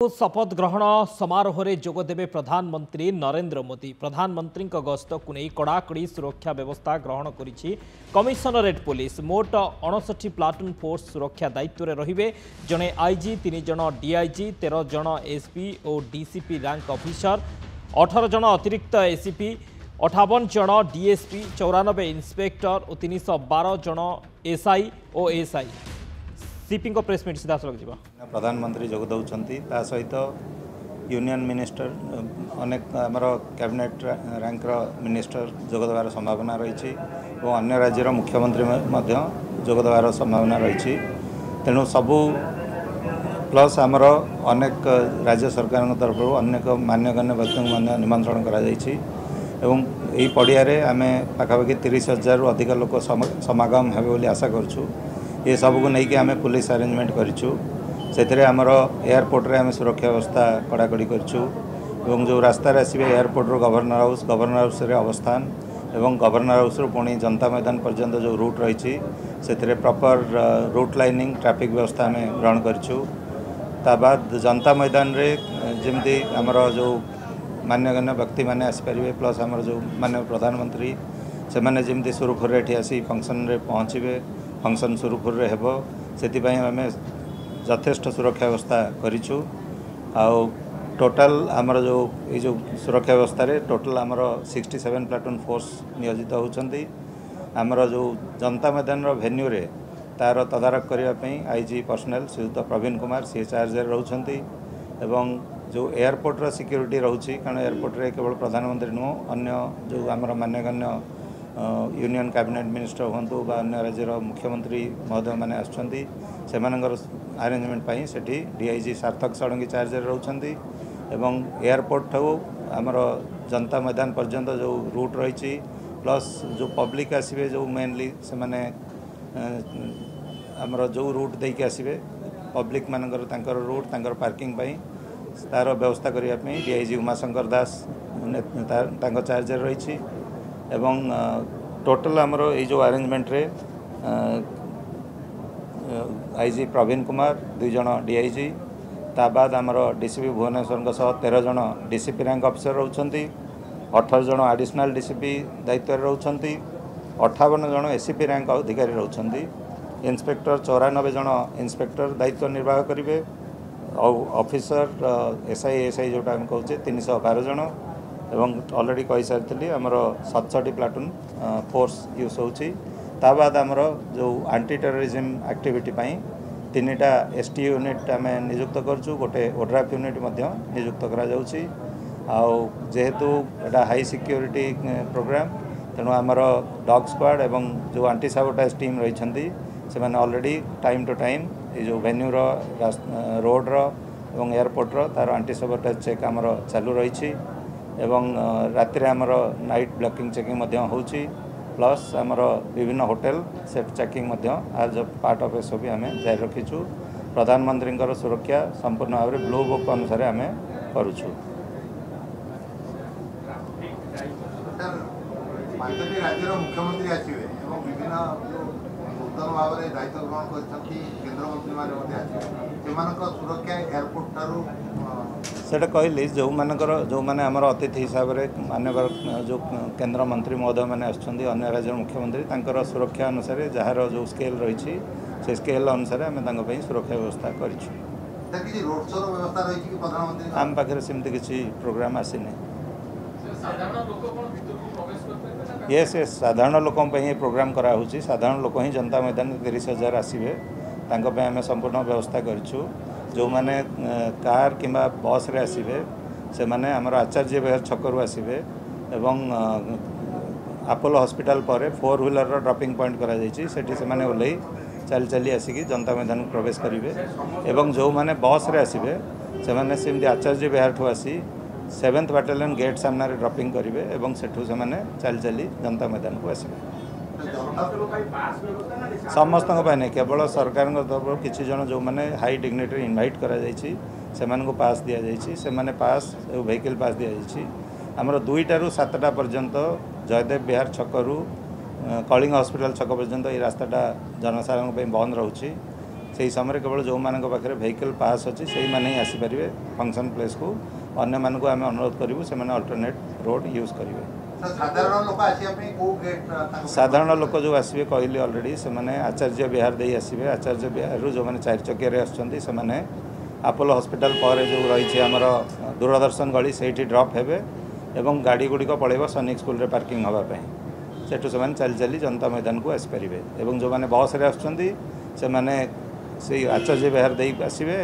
शपथ ग्रहण समारोह में जोगदेवे प्रधानमंत्री नरेंद्र मोदी। प्रधानमंत्री गस्त को नहीं कड़ाकड़ी सुरक्षा व्यवस्था ग्रहण करिछि कमिशनरेट पुलिस। मोट 59 प्लाटून फोर्स सुरक्षा दायित्व में रहिबे। जड़े आईजी, 3 जन डीआईजी, 13 जन एसपी और डीसीपी रैंक ऑफिसर, 18 जन अतिरिक्त एसीपी, 58 जन डीएसपी, 94 इंस्पेक्टर और 312 जन एसआई और एसआई। सीपी को प्रेस मीट सीधा सड़क जा प्रधानमंत्री जोग दौरान सहित यूनियन मिनिस्टर अनेक आमर कैबिनेट रैंकर मिनिस्टर जोग देवार संभावना रही और अन्य राज्यर मुख्यमंत्री जोग देवार संभावना रही। तेणु सबू प्लस आमर अनेक राज्य सरकार तरफ अनेक मान्यगण्य व्यक्ति निमंत्रण कर पड़िया आम पाखापाखि 30,000 रु अधिक लोक समागम हे आशा करूँ। ये सब को लेकिन आम पुलिस अरेंजमेंट करूँ। से आमर एयरपोर्ट रे आम सुरक्षा व्यवस्था कड़ाकड़ी करूँ। जो रास्तार आसवे एयरपोर्ट रो गवर्नर हाउस रे अवस्थान एवं गवर्नर हाउस रू पुणी जनता मैदान पर्यंत जो रूट रही से प्रॉपर रूट लाइनिंग ट्रैफिक व्यवस्था आम ग्रहण करूँ। ताबाद जनता मैदान रे जमती आमर जो मान्यगण्य व्यक्ति मैंने आसपारे प्लस आमर जो माननीय प्रधानमंत्री से मैंने जमती सुरुखुर रे आसी फंक्शन रे पहुँचे फंक्शन सुरुखुर रे हेबो से आम यथेष्ट सुरक्षा व्यवस्था करूँ। आउ टोटाल आमर जो ये जो सुरक्षा व्यवस्था रे टोटाल आमर 67 प्लाटून फोर्स नियोजित होती। आमर जो जनता मैदान भेन्यू रे तार तदारख करने आईजी पर्सनल श्रीयुक्त प्रवीण कुमार सी चार्ज रोचे एवं जो एयरपोर्ट रो सिक्योरिटी रोचे कारण एयरपोर्ट रे केवल प्रधानमंत्री नुह अन्य जो आमर मान्यगण्य यूनियन कैबिनेट मिनिस्टर हूँ बा अन्य राज्यर मुख्यमंत्री महोदय मैंने आसमानकर आरेंजमेंट से डीआईजी सार्थक षडंगी चार्ज रोचे एवं एयरपोर्ट आमर जनता मैदान पर्यंत जो रूट रही प्लस जो पब्लिक आसवे जो मेनली से माने आमर जो रूट देके आसवे पब्लिक मानकर तांकर रूट तांकर पार्किंग तार व्यवस्था करने डीआईजी उमाशंकर दास चार्ज रही एवं टोटल आमर ये जो अरेंजमेंट रे आईजी प्रवीण कुमार 2 जन डीआईजी ताबाद आमर डीसीपी भुवनेश्वर सह 13 जन डीसीपी रैंक ऑफिसर रोचंती, 18 जन एडिशनल डीसीपी दायित्व रोचंती, 58 जन एसीपी रैंक अधिकारी रोचंती, इंस्पेक्टर 94 जन इंस्पेक्टर दायित्व निर्वाह करेंगे और ऑफिसर एसआई जोटा हम कहचे 312 जन एवं ऑलरेडी कही सारी आमर 67 प्लाटून फोर्स यूज होची। ताबाद आमर जो एंटी टेररिज्म एक्टिविटी 3टा एसटी यूनिट आम नियुक्त करूँ, गोटे ओड्राफ यूनिट नियुक्त जेहेतु एटा हाई सिक्योरिटी प्रोग्राम तेणु आमर डॉग स्क्वाड एवं जो एंटी साबोटाज टीम रही से ऑलरेडी टाइम टू टाइम ये जो वेन्यू रोड एवं एयरपोर्ट तार एंटी साबोटाज चेक आमर चालू रही एवं राति आमर नाइट ब्लॉकिंग चेकिंग होची प्लस आमर विभिन्न होटेल सेट चेकिंग आज पार्ट ऑफ एस भी आम जारी रखीचु। प्रधानमंत्री सुरक्षा संपूर्ण भाव में ब्लू बुक अनुसार आम करूँ। मुख्यमंत्री आसवे विभिन्न नूतन भाव में दायित्व ग्रहण कर केन्द्रमंत्री सुरक्षा एयरपोर्ट ठारू सेटा कहली जो मैंने आमर अतिथि हिसाब से मानवर जो केंद्र मंत्री महोदय मैंने अन्य राज्य मुख्यमंत्री तांकर सुरक्षा अनुसार जार जो स्केल रही से स्केल अनुसार आम सुरक्षा व्यवस्था आम पाखे सेमती किसी प्रोग्राम आसीनी। येस साधारण लोक प्रोग्राम कराऊँच साधारण लोक ही जनता मैदान 30,000 आसवे आम संपूर्ण व्यवस्था करूँ। जो मैंने कार कि बस रे आसवे से माने आमर आचार्य विहार छकरू आसवे एवं अपोलो हॉस्पिटल पर 4 व्हीलर ड्रॉपिंग पॉइंट करा ओल्लै चली चली आसिक जनता मैदान प्रवेश करेंगे एवं जो मैंने बस रे आसवे से माने सेमती आचार्य विहार ठू आसी 7th बैटालियन गेट सामने ड्रॉपिंग करेंगे एवं सेठू से माने चली चली जनता मैदान को आसवे। समस्त नहीं केवल सरकार तरफ किसी जन जो मैंने हाई डिग्निटरी इनवाइट करा पास दि जाने पास व्हीकल पास दि जाइए। आमर 2टा ରୁ 7टा पर्यंत जयदेव विहार छकरू कलिंग हॉस्पिटल छक पर्यंत ये रास्ताटा जनसाधारण बंद रोचे से समय केवल जो मान पाखे वेहिकल पास अच्छी से मैंने ही आसीपारे फंक्शन प्लेस को अन्य मानक आम अनुरोध करूँ से अल्टरनेट रोड यूज करेंगे। साधारण लोक जो आसवे कहली अलरेडी से आचार्य विहार दे आसवे आचार्य विहार जो मैंने 4 चकिया आसने आपोलो हॉस्पिटल पर जो रही आमर दूरदर्शन गली से ड्रप हेबे एवं गाड़ी गुड़िक पड़े सैनिक स्कूल रे पार्किंग होगापी सेठू से चली चली जनता मैदान को आसपारे और जो मैंने बस से आचार्य विहार दे आसवे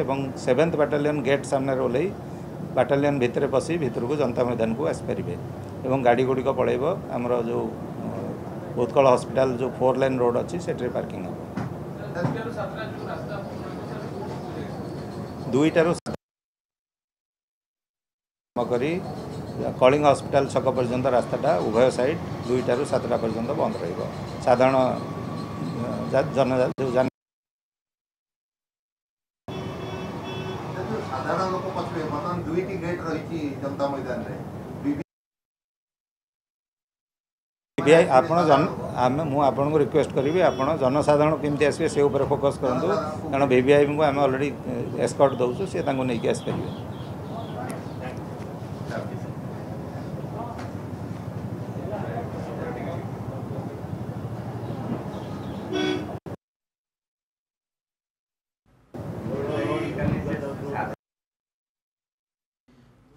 7th बाटालियन गेट सामने ओल्लै बाटालियन भितर पशि भितर को जनता मैदान को आसपारे और गाड़ी गुड़िक पड़े आमर जो उत्कल हॉस्पिटल जो 4 लेन रोड अच्छी से पार्किंग हम 2टारू करी कलिंग हॉस्पिटल छक पर्यंत रास्ताटा उभय साइड 2टारू 7टा पर्यंत बंद रहिबो। साधारण लोक पछे बर्तमान 2टी गेट रही जनता मैदान रे बीबीआई आपन को रिक्वेस्ट करी आपण जनसाधारण केमती आसवे से ऊपर फोकस करंतु कारण बीबीआई को आम ऑलरेडी एस्कॉर्ट दउछु से तांको नहीं आस परिबे।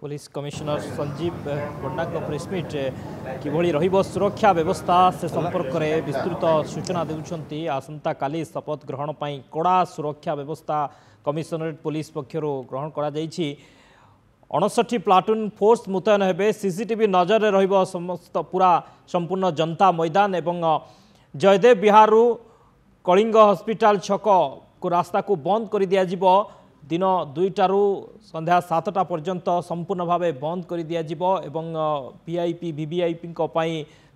पुलिस कमिशनर संजीव पंडा प्रेसमिट किभली रहिबो सुरक्षा व्यवस्था से संपर्क में विस्तृत सूचना देउछंती। आसंता काली शपथ ग्रहण पई कड़ा सुरक्षा व्यवस्था कमिशनरेट पुलिस पक्षरु ग्रहण करा जायछि। 59 प्लाटून फोर्स मुतयन हेबे। सीसीटीवी नजर रे रहिबो समस्त पूरा संपूर्ण जनता मैदान एवं जयदेव विहारु कलिंग हॉस्पिटल छक को रास्ता को बंद कर दिया जिवो। दिन 2टारू संध्या 7टा पर्यंत संपूर्ण भाव बंद कर दिया जिवो एवं वीआईपी वीवीआईपी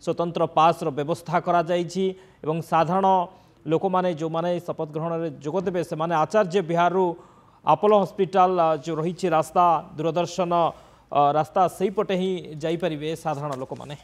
स्वतंत्र पास व्यवस्था करा जायछि एवं साधारण लोक माने जो माने शपथ ग्रहण में जोगदेवे से माने आचार्य विहारु आपोलो हॉस्पिटल जो रही रास्ता दूरदर्शन रास्ता सही पटे ही जाई परिबे साधारण लोक माने।